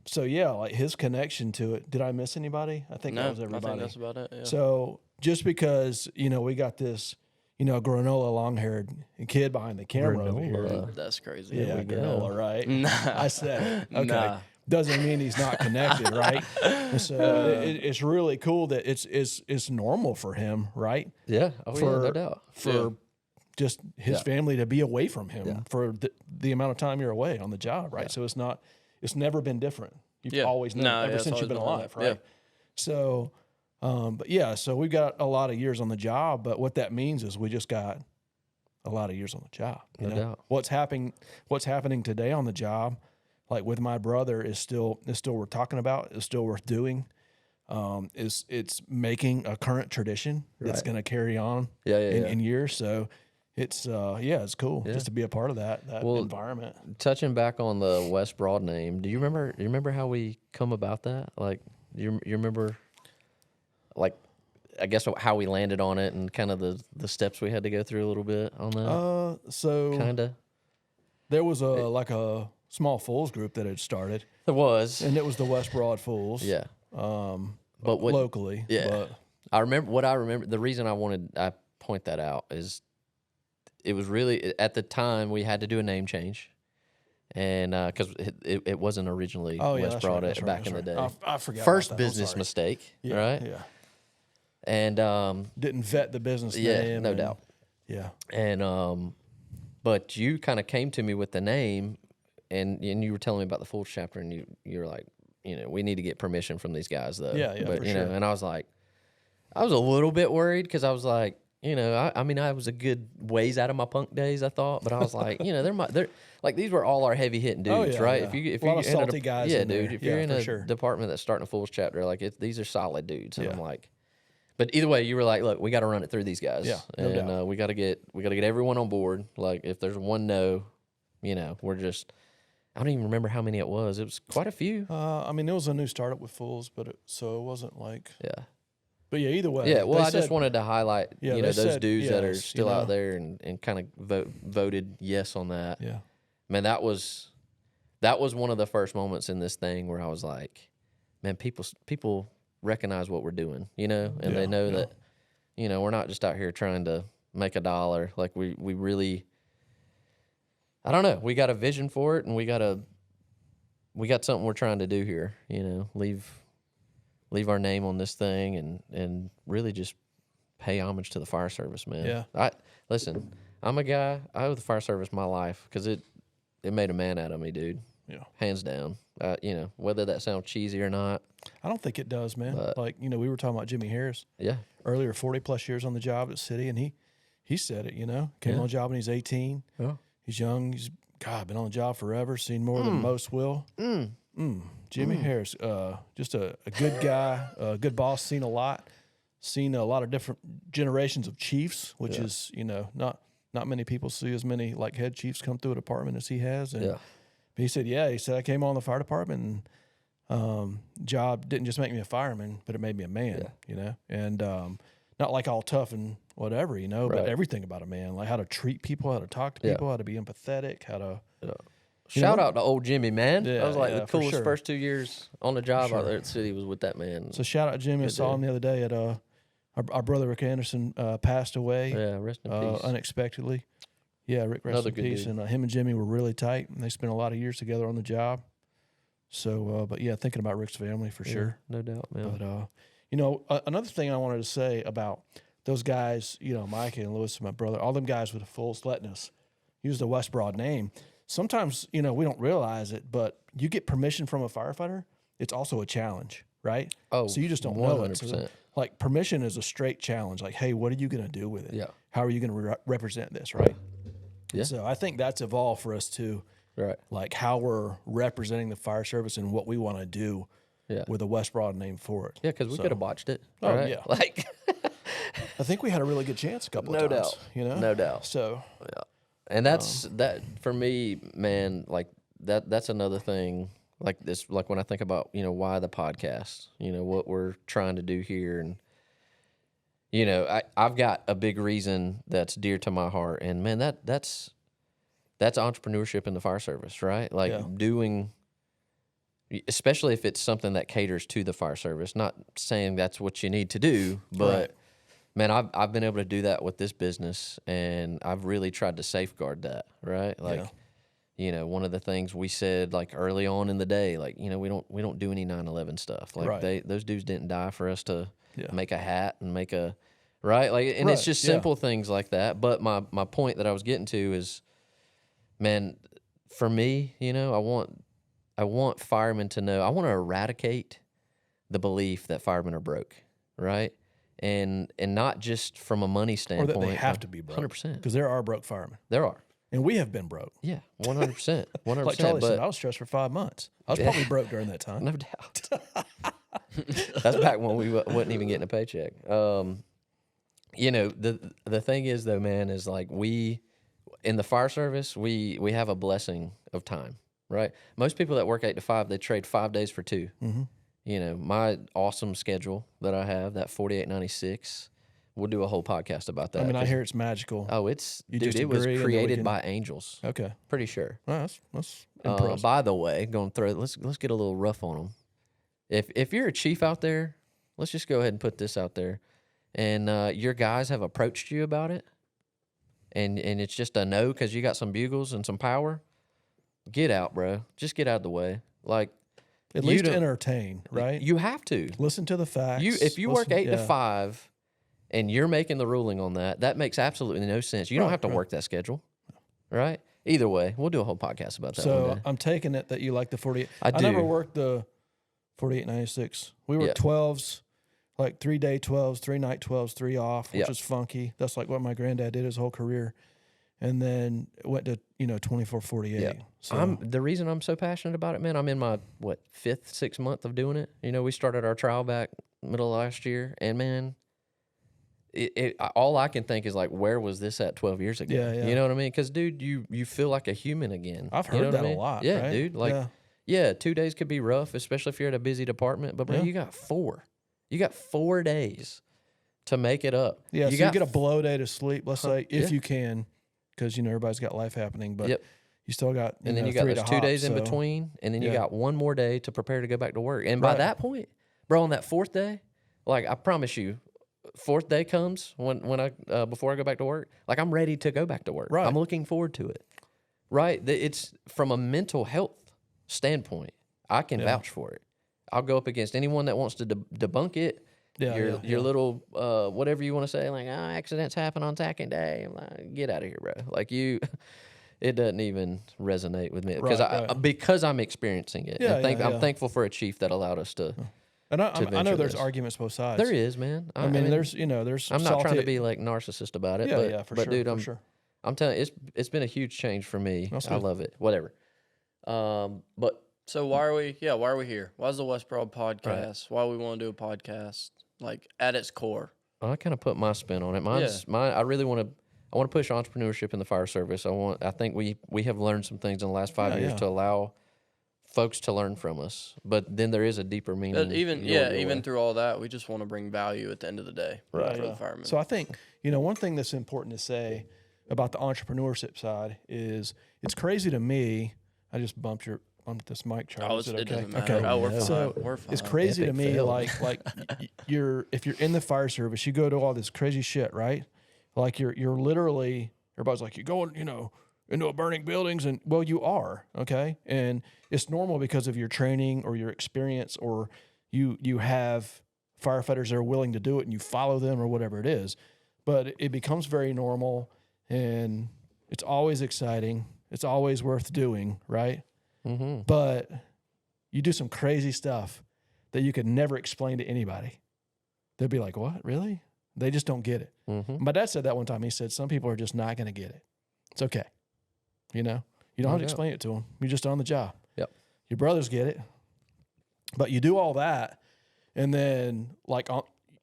A: so, yeah, like his connection to it. Did I miss anybody? I think that was everybody.
D: I think that's about it. Yeah.
A: So, just because, we got this, granola long-haired kid behind the camera over here.
D: That's crazy.
A: Yeah,
B: we go.
A: granola, right?
D: Nah.
A: I said it. Okay.
D: Nah.
A: Doesn't mean he's not connected, right? And so it's really cool that it's normal for him, right?
B: Yeah. Oh, yeah, no doubt.
A: For just his family to be away from him for the amount of time you're away on the job, right? So it's never been different. You've always known ever since you've been alive, right? Yeah. So, but yeah, so we've got a lot of years on the job, but what that means is we just got a lot of years on the job. You know?
B: doubt.
A: What's happening today on the job, like with my brother, is still worth talking about. Is still worth doing. It's making a current tradition that's going to carry on in years. So it's it's cool just to be a part of that environment.
B: Touching back on the West Broad name, do you remember how we come about that? Like, you remember, like, I guess how we landed on it and kind of the steps we had to go through a little bit on that?
A: So
B: kind of.
A: There was a small Fools group that had started.
B: There was.
A: And it was the West Broad Fools.
B: Yeah.
A: But locally.
B: Yeah.
A: But
B: I remember, the reason I point that out is it was really, at the time, we had to do a name change. And because it wasn't originally West Broad back in the day.
A: I forgot.
B: First business mistake, right?
A: Yeah.
B: And
A: didn't vet the business name.
B: Yeah, no doubt.
A: Yeah.
B: And but you kind of came to me with the name, and you were telling me about the Fools chapter, and you're like, we need to get permission from these guys, though.
A: Yeah,
B: but
A: for sure.
B: And I was like, I was a little bit worried because I was like, I mean, I was a good ways out of my punk days, I thought, but I was like, they're like, these were all our heavy hitting dudes, right?
A: Yeah.
B: If
A: a lot of salty guys,
B: yeah,
A: in
B: dude.
A: there.
B: If you're in a
A: sure.
B: department that's starting a Fools chapter, like these are solid dudes, and I'm like. But either way, you were like, "Look, we got to run it through these guys,
A: no
B: we got to get everyone on board. Like, if there's one no, we're just." I don't even remember how many it was. It was quite a few.
A: I mean, it was a new startup with Fools, so it wasn't like.
B: Yeah.
A: But yeah, either way.
B: Yeah. Well, I just wanted to highlight, those dudes that are
A: yes,
B: still out there and kind of voted yes on that.
A: Yeah.
B: Man, that was one of the first moments in this thing where I was like, man, people recognize what we're doing, and they know that, we're not just out here trying to make a dollar. Like we really, I don't know, we got a vision for it, and we got something we're trying to do here, leave our name on this thing and really just pay homage to the fire service, man.
A: Yeah.
B: Listen, I'm a guy, I owe the fire service my life because it made a man out of me, dude.
A: Yeah.
B: Hands down. Whether that sounds cheesy or not.
A: I don't think it does, man.
B: But,
A: we were talking about Jimmy Harris.
B: Yeah.
A: Earlier, 40+ years on the job at City, and he said it, came on the job when he's 18.
B: Yeah.
A: He's young. He's, been on the job forever, seen more than most will. Jimmy Harris, just a good guy, a good boss, seen a lot of different generations of chiefs, which is, not many people see as many like head chiefs come through a department as he has. And he said, I came on the fire department, and job didn't just make me a fireman, but it made me a man, and not like all tough and whatever, but everything about a man, like how to treat people, how to talk to people, how to be empathetic, how to.
B: Shout out to old Jimmy, man.
A: Yeah,
B: that was like the coolest
A: sure.
B: first 2 years on the job out there at City was with that man.
A: So shout out to Jimmy. I saw him the other day at our brother Rick Anderson passed away.
B: Yeah, rest in peace.
A: Unexpectedly. Yeah, Rick, rest in peace.
B: Dude.
A: And him and Jimmy were really tight, and they spent a lot of years together on the job. So, but yeah, thinking about Rick's family for sure.
B: No doubt, man.
A: But another thing I wanted to say about those guys, Mike and Lewis and my brother, all them guys with the Fools letting us use the West Broad name. Sometimes, we don't realize it, but you get permission from a firefighter, it's also a challenge, right?
B: Oh,
A: so you just don't
B: 100%.
A: know it. So, like, permission is a straight challenge. Like, hey, what are you going to do with it?
B: Yeah.
A: How are you going to represent this, right?
B: Yeah.
A: So I think that's evolved for us too.
B: Right.
A: Like how we're representing the fire service and what we want to do with a West Broad name for it.
B: Yeah, because we could have botched it.
A: Oh,
B: right?
A: yeah.
B: Like,
A: I think we had a really good chance a couple of times.
B: No doubt.
A: You know?
B: No doubt.
A: So,
B: And that's that for me, man. Like that's another thing. Like this, like when I think about why the podcast, what we're trying to do here, and I've got a big reason that's dear to my heart, and man, that's entrepreneurship in the fire service, right? Like doing, especially if it's something that caters to the fire service. Not saying that's what you need to do, but man, I've been able to do that with this business, and I've really tried to safeguard that, right? Like, one of the things we said like early on in the day, like we don't do any 9/11 stuff. Like those dudes didn't die for us to make a hat and make a like, and it's just simple things like that. But my point that I was getting to is, man, for me, I want firemen to know. I want to eradicate the belief that firemen are broke, right? And not just from a money standpoint.
A: Or that they have to be broke.
B: 100%.
A: Because there are broke firemen.
B: There are.
A: And we have been broke.
B: Yeah, 100%. 100%.
A: Like Charlie said, I was stressed for 5 months. I was probably broke during that time.
B: No doubt. That's back when we wasn't even getting a paycheck. The thing is, though, man, is like in the fire service, we have a blessing of time, right? Most people that work 8 to 5, they trade 5 days for 2. Mm-hmm. My awesome schedule that I have, that 4896, we'll do a whole podcast about that.
A: I mean, I hear it's magical.
B: Oh, it was created by angels.
A: Okay.
B: Pretty sure.
A: Well, that's impressive.
B: By the way, let's get a little rough on them. If you're a chief out there, let's just go ahead and put this out there, and your guys have approached you about it, and it's just a no because you got some bugles and some power, get out, bro. Just get out of the way. Like,
A: at least entertain, right?
B: You have to.
A: Listen to the facts.
B: If you work 8 to 5 and you're making the ruling on that makes absolutely no sense. You don't have to work that schedule, right? Either way, we'll do a whole podcast about that one day.
A: So I'm taking it that you like the 48.
B: I do.
A: I never worked the 4896. We worked 12s, like 3-day 12s, 3-night 12s, 3 off, which is funky. That's like what my granddad did his whole career. And then went to 24/48.
B: Yeah.
A: So
B: The reason I'm so passionate about it, man, I'm in my 5th, 6th month of doing it. We started our trial back middle of last year, and man, all I can think is like, where was this at 12 years ago?
A: Yeah.
B: You know what I mean? Because dude, you feel like a human again.
A: I've heard that a lot.
B: Yeah,
A: right?
B: dude. Like, 2 days could be rough, especially if you're at a busy department. But bro, you got 4. You got 4 days to make it up.
A: Yeah, you get a blow day to sleep. Let's say if you can. Because everybody's got life happening, but you still got
B: and then you got those 2 days in between, and then you got one more day to prepare to go back to work. And by that point, bro, on that 4th day, like I promise you, 4th day comes when I before I go back to work, like I'm ready to go back to work.
A: Right.
B: I'm looking forward to it. Right, it's from a mental health standpoint. I can vouch for it. I'll go up against anyone that wants to debunk it. Your little whatever you want to say, like accidents happen on second day. I'm like, get out of here, bro. Like it doesn't even resonate with me because I'm experiencing it. I'm thankful for a chief that allowed us to.
A: And I know there's arguments both sides.
B: There is, man.
A: I mean, there's
B: I'm not trying to be like narcissist about it.
A: For
B: but
A: sure.
B: dude, I'm telling you, it's been a huge change for me. I love it. Whatever. But
D: so why are we here? Why is the West Broad podcast? Right. Why we want to do a podcast? Like at its core.
B: I kind of put my spin on it. I really want to push entrepreneurship in the fire service. I think we have learned some things in the last 5 years to allow folks to learn from us. But then there is a deeper meaning.
D: Even through all that, we just want to bring value at the end of the day for the firemen.
A: So I think, one thing that's important to say about the entrepreneurship side is it's crazy to me. I just bumped this mic, Charlie. Is it okay?
D: It doesn't matter.
A: Okay.
D: Oh, we're fine.
A: So
D: we're fine.
A: it's crazy
B: Epic
A: to me,
B: fail.
A: like if you're in the fire service, you go to all this crazy shit, right? Like you're literally, everybody's like, you're going, into a burning buildings, and well, you are, okay? And it's normal because of your training or your experience, or you have firefighters that are willing to do it and you follow them or whatever it is. But it becomes very normal, and it's always exciting. It's always worth doing, right? Mm-hmm. But you do some crazy stuff that you could never explain to anybody. They'd be like, what, really? They just don't get it. Mm-hmm. My dad said that one time. He said, some people are just not going to get it. It's okay. You don't have to explain it to them. You're just on the job.
B: Yep. Your
A: brothers get it. But you do all that, and then like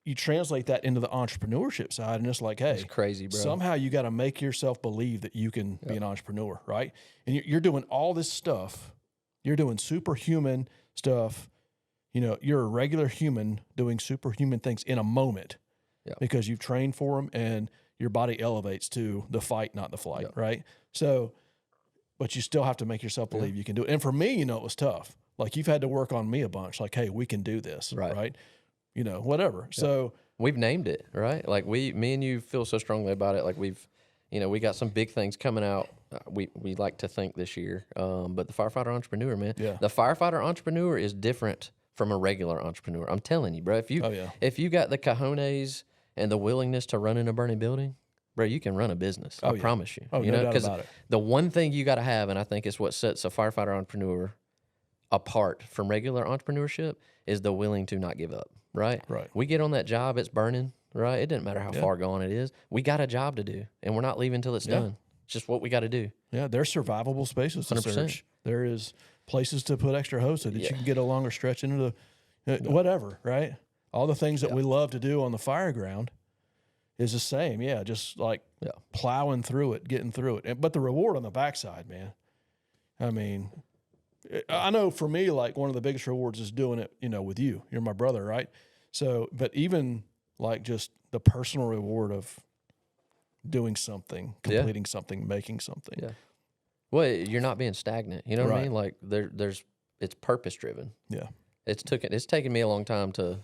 A: you translate that into the entrepreneurship side, and it's like, hey,
B: It's crazy, bro.
A: somehow you got to make yourself believe that you can be an entrepreneur, right? And you're doing all this stuff. You're doing superhuman stuff. You know, you're a regular human doing superhuman things in a moment because you've trained for them, and your body elevates to the fight, not the flight, right? So, but you still have to make yourself believe you can do it. And for me, you know, it was tough. Like, you've had to work on me a bunch. Like, hey, we can do this, right? You know, whatever. So
B: we've named it, right? Like me and you feel so strongly about it. Like we got some big things coming out. We like to think this year. But the firefighter entrepreneur, man, the firefighter entrepreneur is different from a regular entrepreneur. I'm telling you, bro. If you got the cojones and the willingness to run in a burning building, bro, you can run a business. I promise you.
A: Oh,
B: you
A: no
B: know,
A: doubt
B: because
A: about it.
B: the one thing you got to have, and I think it's what sets a firefighter entrepreneur apart from regular entrepreneurship, is the willing to not give up. Right. We get on that job, it's burning. Right. It doesn't matter how far gone it is. We got a job to do, and we're not leaving till it's done. It's just what we got to do.
A: Yeah, there's survivable spaces to
B: 100%.
A: search. There is places to put extra hose so that you can get a longer stretch into the whatever, right? All the things that we love to do on the fire ground is the same. Yeah, just like plowing through it, getting through it. But the reward on the backside, man. I mean, I know for me, like, one of the biggest rewards is doing it, you know, with you. You're my brother, right? So, but even like just the personal reward of doing something, completing something, making something.
B: Yeah. Well, you're not being stagnant. You know what I mean? Like it's purpose driven.
A: Yeah.
B: It's taken me a long time to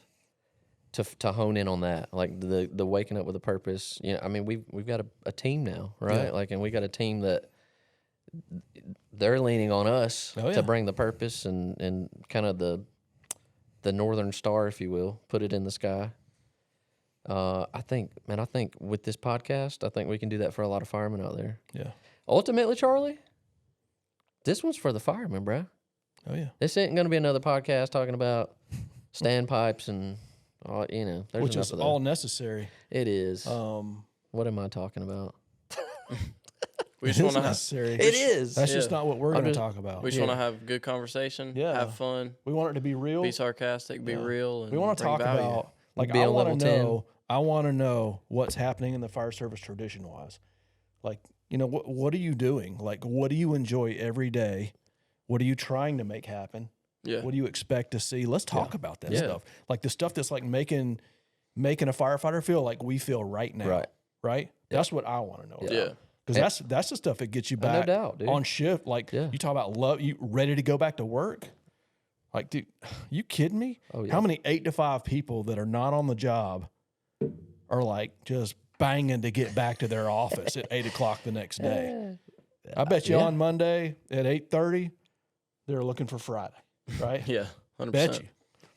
B: hone in on that. Like the waking up with a purpose. You know, I mean, we've got a team now, right?
A: Yeah.
B: Like, and we got a team that they're leaning on us to bring the purpose and kind of the northern star, if you will, put it in the sky. I think with this podcast, I think we can do that for a lot of firemen out there.
A: Yeah.
B: Ultimately, Charlie, this one's for the firemen, bro.
A: Oh yeah.
B: This ain't going to be another podcast talking about standpipes and all, you know. There's
A: Which
B: enough
A: is
B: of that.
A: all necessary.
B: It is. What am I talking about?
D: We just
A: It's
D: want to have.
A: necessary.
B: It is.
A: That's just not what we're going to
B: just-
A: talk about.
D: We just want to have good conversation.
A: Yeah.
D: Have fun.
A: We want it to be real.
D: Be sarcastic. Be real. And
A: We want to
D: bring
A: talk
D: value.
A: about, like,
B: Be
A: I
B: a
A: want
B: level
A: to
B: 10.
A: know. I want to know what's happening in the fire service tradition wise. Like, you know, what are you doing? Like, what do you enjoy every day? What are you trying to make happen?
D: Yeah.
A: What do you expect to see? Let's talk about that
B: Yeah.
A: stuff. Like the stuff that's like making a firefighter feel like we feel right now. Right. That's what I want to know.
D: Yeah.
A: Because that's the stuff that gets you back
B: doubt, dude.
A: on shift. Like, you talk about love, you ready to go back to work? Like, dude, you kidding me?
B: Oh, yeah.
A: How many 8 to 5 people that are not on the job are like just banging to get back to their office at 8 o'clock the next day? I bet you on Monday at 8:30, they're looking for Friday, right?
D: Yeah. 100%.
A: Bet you.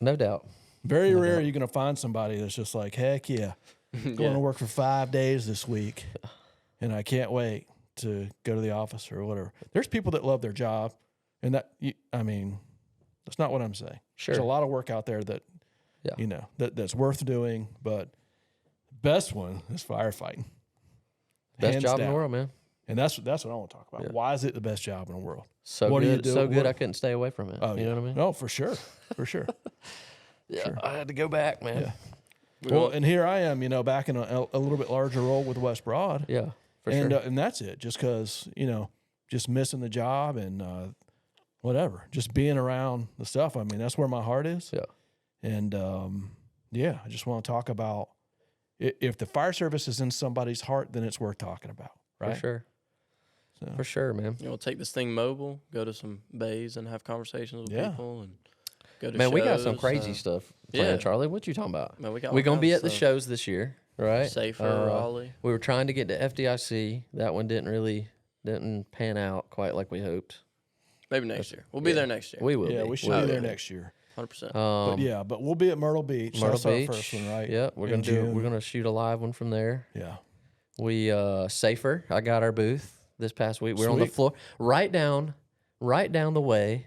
B: No doubt.
A: Very rare you're going to find somebody that's just like, heck yeah, going to work for 5 days this week, and I can't wait to go to the office or whatever. There's people that love their job, and I mean, that's not what I'm saying.
B: Sure.
A: There's a lot of work out there that, you know, that's worth doing, but best one is firefighting.
B: Best
A: Hands
B: job in
A: down.
B: the world, man.
A: And that's what I want to talk about. Why is it the best job in the world?
B: So
A: What do you
B: good.
A: do
B: So
A: at
B: good,
A: work?
B: I couldn't stay away from it.
A: Oh,
B: you know what I mean?
A: No, for sure. For sure.
B: Yeah. I had to go back, man.
A: Yeah. Well, and here I am, you know, back in a little bit larger role with West Broad.
B: Yeah, for
A: And
B: sure.
A: and that's it. Just because, you know, just missing the job and whatever, just being around the stuff. I mean, that's where my heart is.
B: Yeah.
A: And I just want to talk about if the fire service is in somebody's heart, then it's worth talking about, right?
B: For sure.
A: So.
B: For sure, man.
D: You know, take this thing mobile, go to some bays and have conversations with people, and go to
B: Man,
D: shows.
B: we got some crazy stuff planned,
D: yeah.
B: Charlie. What you talking about?
D: Man, we got
B: We're
D: all
B: going to be
D: kinds
B: at the
D: of stuff.
B: shows this year, right?
D: Safer, Raleigh.
B: We were trying to get to FDIC. That one didn't pan out quite like we hoped.
D: Maybe next year. We'll be there next year.
B: We will
A: Yeah,
B: be.
A: we should
B: We'll
A: be there
B: be.
A: next year.
D: 100%.
A: But we'll be at Myrtle Beach.
B: Myrtle
A: That's
B: Beach.
A: our first one, right?
B: Yeah, we're
A: In
B: gonna do.
A: June.
B: We're gonna shoot a live one from there.
A: Yeah.
B: We Safer. I got our booth this past week. We're on the
A: Sweet.
B: floor, right down the way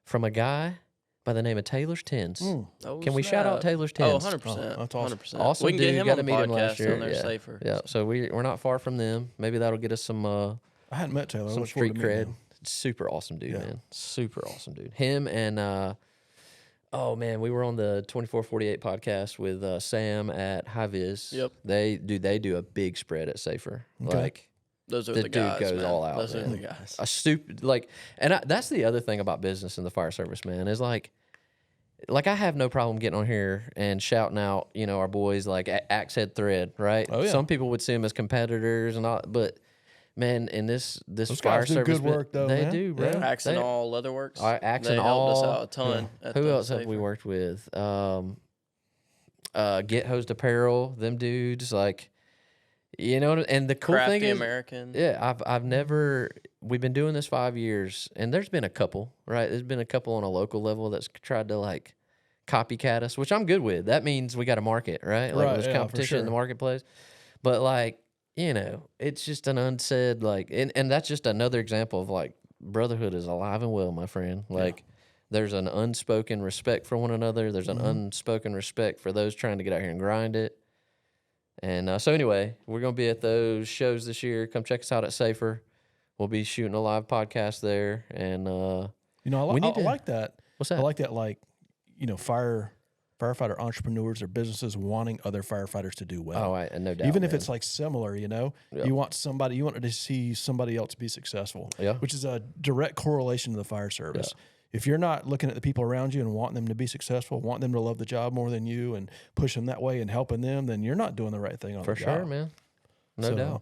B: from a guy by the name of Taylor's Tins.
D: Oh,
B: Can we shout out
D: snap.
B: Taylor's
D: Oh,
B: Tins?
D: 100%.
A: that's awesome.
D: 100%.
B: Awesome
D: We can
B: dude.
D: get him
B: Got
D: on
B: to
D: the
B: meet him last
D: podcast
B: year.
D: on there
B: Yeah.
D: Safer.
B: Yeah. So we're not far from them. Maybe that'll get us some
A: I hadn't met Taylor. I
B: some
A: look forward
B: street
A: to meeting
B: cred.
A: him.
B: Super awesome dude,
A: Yeah.
B: man. Super awesome dude. Him and Oh man, we were on the 2448 podcast with Sam at High Vis.
D: Yep.
B: They do a big spread at Safer.
A: Okay.
B: Like
D: Those are
B: the
D: the
B: dude
D: guys,
B: goes
D: man.
B: all out,
D: Those are
B: man.
D: the guys.
B: a stupid like, and that's the other thing about business in the fire service, man, is like I have no problem getting on here and shouting out, you know, our boys like Axe Head Thread, right?
A: Oh, yeah.
B: Some people would see them as competitors and all, but man, in this
A: Those
B: fire
A: guys do
B: service,
A: good work, though,
B: they
A: man.
B: do, bro.
A: Yeah.
D: Axe and All Leatherworks.
B: Axe
D: they
B: and
D: helped us
B: All.
D: out a ton. At
B: Who
D: the
B: else have we
D: Safer.
B: worked with? Get Hosed Apparel, them dudes, like, you know, and the cool
D: Crafty
B: thing is,
D: American.
B: yeah, I've never, we've been doing this 5 years, and there's been a couple, right? There's been a couple on a local level that's tried to like copycat us, which I'm good with. That means we got a market, right? Like
A: Right,
B: there's
A: yeah, for
B: competition in the
A: sure.
B: marketplace. But like, you know, it's just an unsaid, like, and that's just another example of like brotherhood is alive and well, my friend. Like, there's an unspoken respect for one another. There's an unspoken respect for those trying to get out here and grind it. And so anyway, we're going to be at those shows this year. Come check us out at Safer. We'll be shooting a live podcast there. And
A: You know,
B: We
A: I
B: need to-
A: like that.
B: what's
A: I
B: that?
A: like that, like, you know, firefighter entrepreneurs or businesses wanting other firefighters to do well.
B: Oh, no doubt.
A: Even if
B: man.
A: it's like similar, you know,
B: Yeah.
A: you want to see somebody else be successful,
B: Yeah.
A: which is a direct correlation to the fire service. If you're not looking at the people around you and wanting them to be successful, want them to love the job more than you and push them that way and helping them, then you're not doing the right thing on
B: for
A: the
B: sure,
A: job.
B: man. No
A: So,
B: doubt.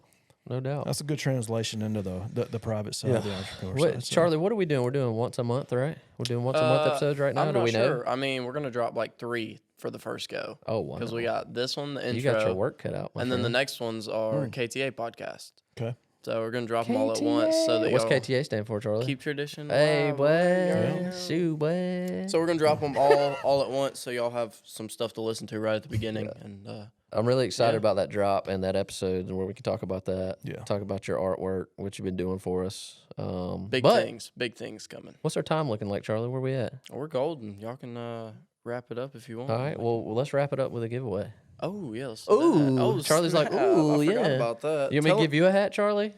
B: No doubt.
A: That's a good translation into the private side, the entrepreneur
B: What,
A: side. So-
B: Charlie, what are we doing? We're doing once a month, right? We're doing once a month episodes right now.
D: I'm
B: Do
D: not
B: we
D: sure.
B: know?
D: I mean, we're gonna drop like 3 for the first go.
B: Oh, wow.
D: Because we got this one, the intro,
B: You got your work cut out, my
D: and then the
B: friend.
D: next ones are KTA podcast.
A: Okay.
D: So we're gonna drop them all at once, so that
B: What's
D: y'all
B: KTA stand for, Charlie?
D: keep tradition.
B: Hey,
D: alive,
B: boy.
D: yeah.
B: Shoot, boy.
D: So we're gonna drop them all at once, so y'all have some stuff to listen to right at the beginning. And
B: I'm really excited
D: Yeah.
B: about that drop and that episode where we can talk about that.
A: Yeah.
B: Talk about your artwork, what you've been doing for us.
D: big
B: but
D: big things coming.
B: What's our time looking like, Charlie? Where we at?
D: We're golden. Y'all can wrap it up if you want.
B: All right. Well, let's wrap it up with a giveaway.
D: Oh yeah. Let's do
B: Ooh,
D: that. Oh,
B: Charlie's like,
D: snap.
B: ooh,
D: I forgot
B: yeah.
D: about that.
B: You want me to give you a hat, Charlie?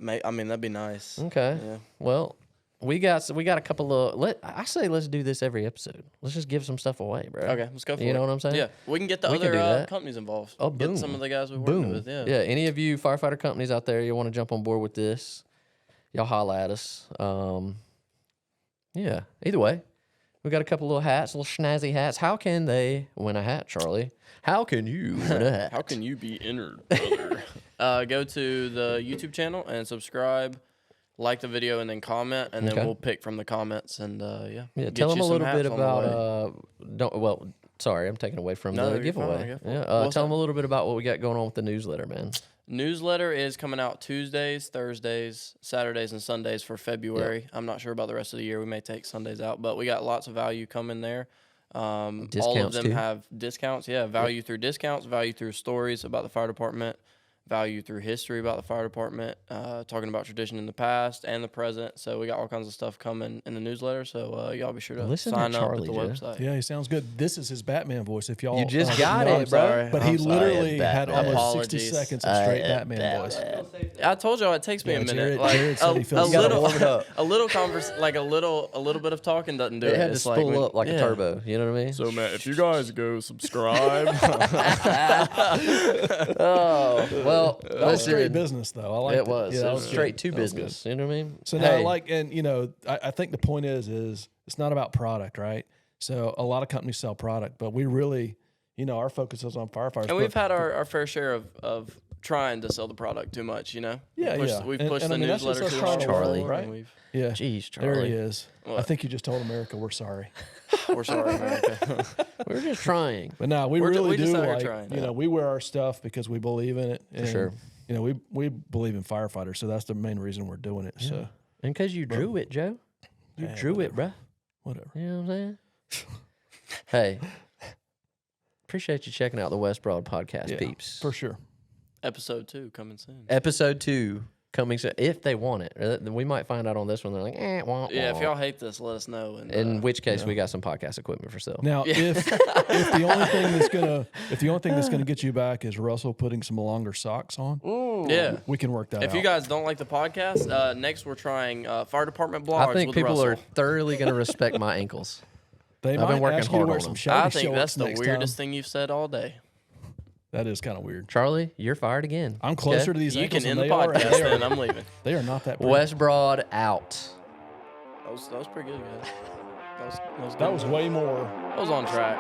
D: I mean, that'd be nice.
B: Okay.
D: Yeah.
B: Well, we got a couple of. I say let's do this every episode. Let's just give some stuff away, bro.
D: Okay, let's go for it.
B: You know what I'm saying?
D: Yeah, we can get the
B: We can
D: other
B: do that.
D: companies involved.
B: Oh,
D: Get
B: boom.
D: some of the guys we worked
B: Boom.
D: with. Yeah.
B: Yeah. Any of you firefighter companies out there, you want to jump on board with this? Y'all holla at us. Yeah. Either way, we got a couple little hats, little snazzy hats. How can they win a hat, Charlie? How can you win a hat?
D: How can you be entered, brother? Go to the YouTube channel and subscribe, like the video, and then comment, and then
B: Okay.
D: we'll pick from the comments and
B: Yeah.
D: get
B: Tell them
D: you
B: a
D: some
B: little bit
D: hats on the
B: about.
D: way.
B: Sorry, I'm taking away from
D: No,
B: the
D: you're
B: giveaway.
D: fine, go for it.
B: Yeah.
D: What's
B: Tell
D: that?
B: them a little bit about what we got going on with the newsletter, man.
D: Newsletter is coming out Tuesdays, Thursdays, Saturdays, and Sundays for February. I'm not sure about the rest of the year. We may take Sundays out, but we got lots of value coming there. All of
B: Discounts,
D: them
B: too.
D: have discounts. Yeah, value through discounts, value through stories about the fire department, value through history about the fire department, talking about tradition in the past and the present. So we got all kinds of stuff coming in the newsletter. So y'all be sure to
B: Listen to
D: sign up
B: Charlie,
D: at the
B: Joe.
D: website.
A: Yeah, he sounds good. This is his Batman voice. If y'all
B: You just
A: didn't
B: got
A: know
B: it, bro.
D: sorry.
A: But he
D: I'm sorry.
A: literally had
B: Batman.
A: almost 60
D: Apologies.
A: seconds of straight Batman voice.
D: I told y'all it takes me
A: Yeah,
D: a minute.
A: Jared said he feels
B: You gotta
D: little,
B: warm it up.
D: a little a little bit of talking doesn't do it.
B: It had to
D: It's
B: spool
D: when-
B: up like a
D: yeah.
B: turbo. You know what I mean?
C: So, man, if you guys go subscribe,
B: Oh, well,
A: That was straight
B: listen.
A: business, though. I like
B: It was.
A: Yeah,
B: It
A: that
B: was
A: good.
B: straight to
A: That was good.
B: business. You know what I mean?
A: So now,
B: Hey,
A: and you know, I think the point is it's not about product, right? So a lot of companies sell product, but we really, you know, our focus is on firefighters.
D: And we've
A: but-
D: had our fair share of trying to sell the product too much, you know?
A: Yeah, yeah.
D: We've
A: And-
D: pushed
A: and I
D: the
A: mean, that's just
D: newsletter
A: us
D: too
A: trying
D: hard,
A: to
B: Charlie.
A: right?
D: and we've-
A: yeah,
B: Jeez,
A: there
B: Charlie.
A: he is. I
D: What?
A: think you just told America we're sorry.
D: We're sorry, America.
B: We're just trying.
A: But no, we
D: We're ju-
A: really
D: we just
A: do
D: out here
A: like,
D: trying,
A: you
D: yeah.
A: know, we wear our stuff because we believe in it. And,
B: sure.
A: You know, we believe in firefighters, so that's the main reason we're doing it. So
B: And because you drew it, Joe. You
A: Yeah,
B: drew it, bruh.
A: whatever.
B: You know what I'm saying? Hey, appreciate you checking out the West Broad podcast,
A: Yeah,
B: peeps.
A: for sure.
D: Episode 2 coming soon.
B: Episode 2 coming soon. If they want it. We might find out on this one. They're like, wah,
D: Yeah, if
B: wah.
D: y'all hate this, let us know. And,
B: In which case, we got some podcast equipment for sale.
A: Now, if the only thing that's gonna get you back is Russell putting some longer socks on,
D: yeah.
A: we can work that
D: If
A: out.
D: you guys don't like the podcast, next we're trying fire department blogs
B: I think
D: with
B: people
D: Russell.
B: are thoroughly going to respect my ankles.
A: They
B: I've
A: might
B: been working
A: ask you to
B: hard
A: wear
B: on
A: some
B: them.
A: shelly
D: I think
A: shorts
D: that's the
A: next
D: weirdest
A: time.
D: thing you've said all day.
A: That is kind of weird.
B: Charlie, you're fired again.
A: I'm closer
B: Okay?
A: to these
D: You
A: ankles
D: can end
A: than
D: the
A: they are, and
D: podcast,
A: they
D: then
A: are.
D: I'm leaving.
A: They are not that pretty.
B: West Broad out.
D: That was pretty good, guys. That was
A: That was way more.
D: That was on track.